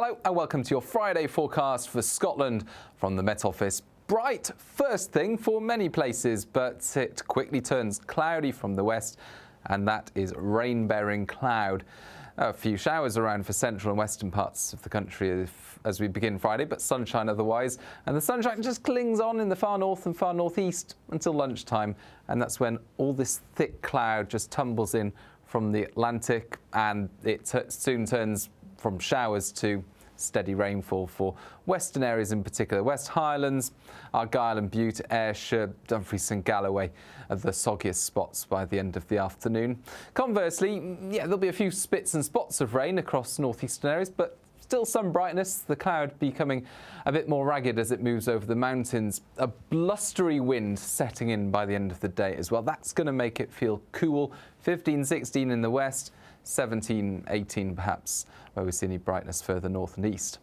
Hello and welcome to your Friday forecast for Scotland from the Met Office. Bright first thing for many places, but it quickly turns cloudy from the west, and that is rain-bearing cloud. A few showers around for central and western parts of the country as we begin Friday, but sunshine otherwise. And the sunshine just clings on in the far north and far northeast until lunchtime, and that's when all this thick cloud just tumbles in from the Atlantic, and it soon turns from showers to steady rainfall for western areas in particular. West Highlands, Argyll and Bute, Ayrshire, Dumfries and Galloway are the soggiest spots by the end of the afternoon. Conversely, there'll be a few spits and spots of rain across northeastern areas, but still some brightness, the cloud becoming a bit more ragged as it moves over the mountains. A blustery wind setting in by the end of the day as well. That's going to make it feel cool. 15, 16 in the west, 17, 18 perhaps, where we see any brightness further north and east.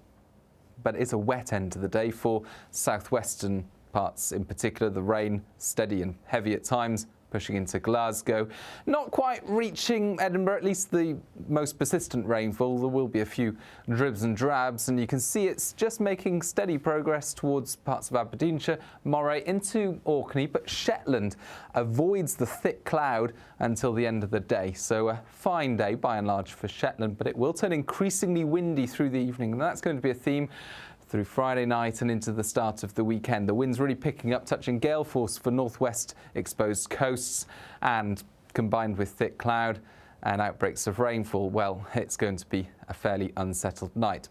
But it's a wet end to the day for southwestern parts in particular. The rain steady and heavy at times, pushing into Glasgow. Not quite reaching Edinburgh, at least the most persistent rainfall. There will be a few dribs and drabs, and you can see it's just making steady progress towards parts of Aberdeenshire, Moray into Orkney, but Shetland avoids the thick cloud until the end of the day. So a fine day by and large for Shetland, but it will turn increasingly windy through the evening, and that's going to be a theme through Friday night and into the start of the weekend. The wind's really picking up, touching gale force for northwest exposed coasts, and combined with thick cloud and outbreaks of rainfall, well, it's going to be a fairly unsettled night.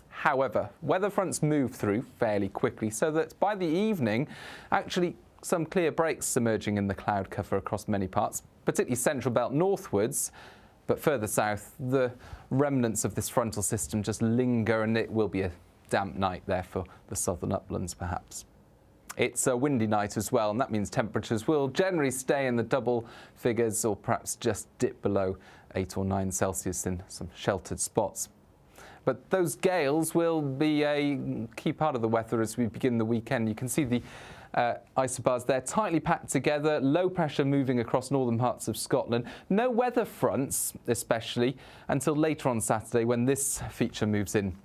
However, weather fronts move through fairly quickly so that by the evening, actually some clear breaks emerging in the cloud cover across many parts, particularly central belt northwards. But further south, the remnants of this frontal system just linger, and it will be a damp night there for the southern uplands perhaps. It's a windy night as well, and that means temperatures will generally stay in the double figures or perhaps just dip below 8 or 9 Celsius in some sheltered spots. But those gales will be a key part of the weather as we begin the weekend. You can see the isobars there tightly packed together, low pressure moving across northern parts of Scotland. No weather fronts especially until later on Saturday when this feature moves in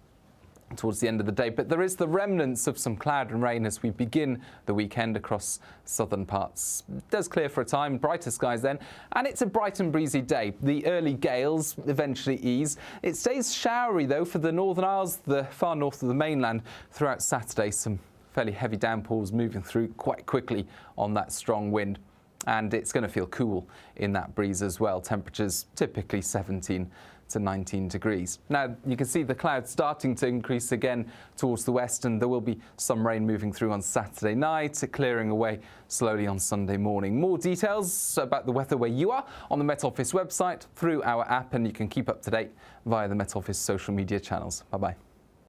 towards the end of the day, but there is the remnants of some cloud and rain as we begin the weekend across southern parts. It does clear for a time, brighter skies then, and it's a bright and breezy day. The early gales eventually ease. It stays showery though for the Northern Isles, the far north of the mainland throughout Saturday. Some fairly heavy downpours moving through quite quickly on that strong wind, and it's going to feel cool in that breeze as well. Temperatures typically 17 to 19 degrees. Now you can see the clouds starting to increase again towards the west, and there will be some rain moving through on Saturday night, clearing away slowly on Sunday morning. More details about the weather where you are on the Met Office website, through our app, and you can keep up to date via the Met Office social media channels. Bye-bye.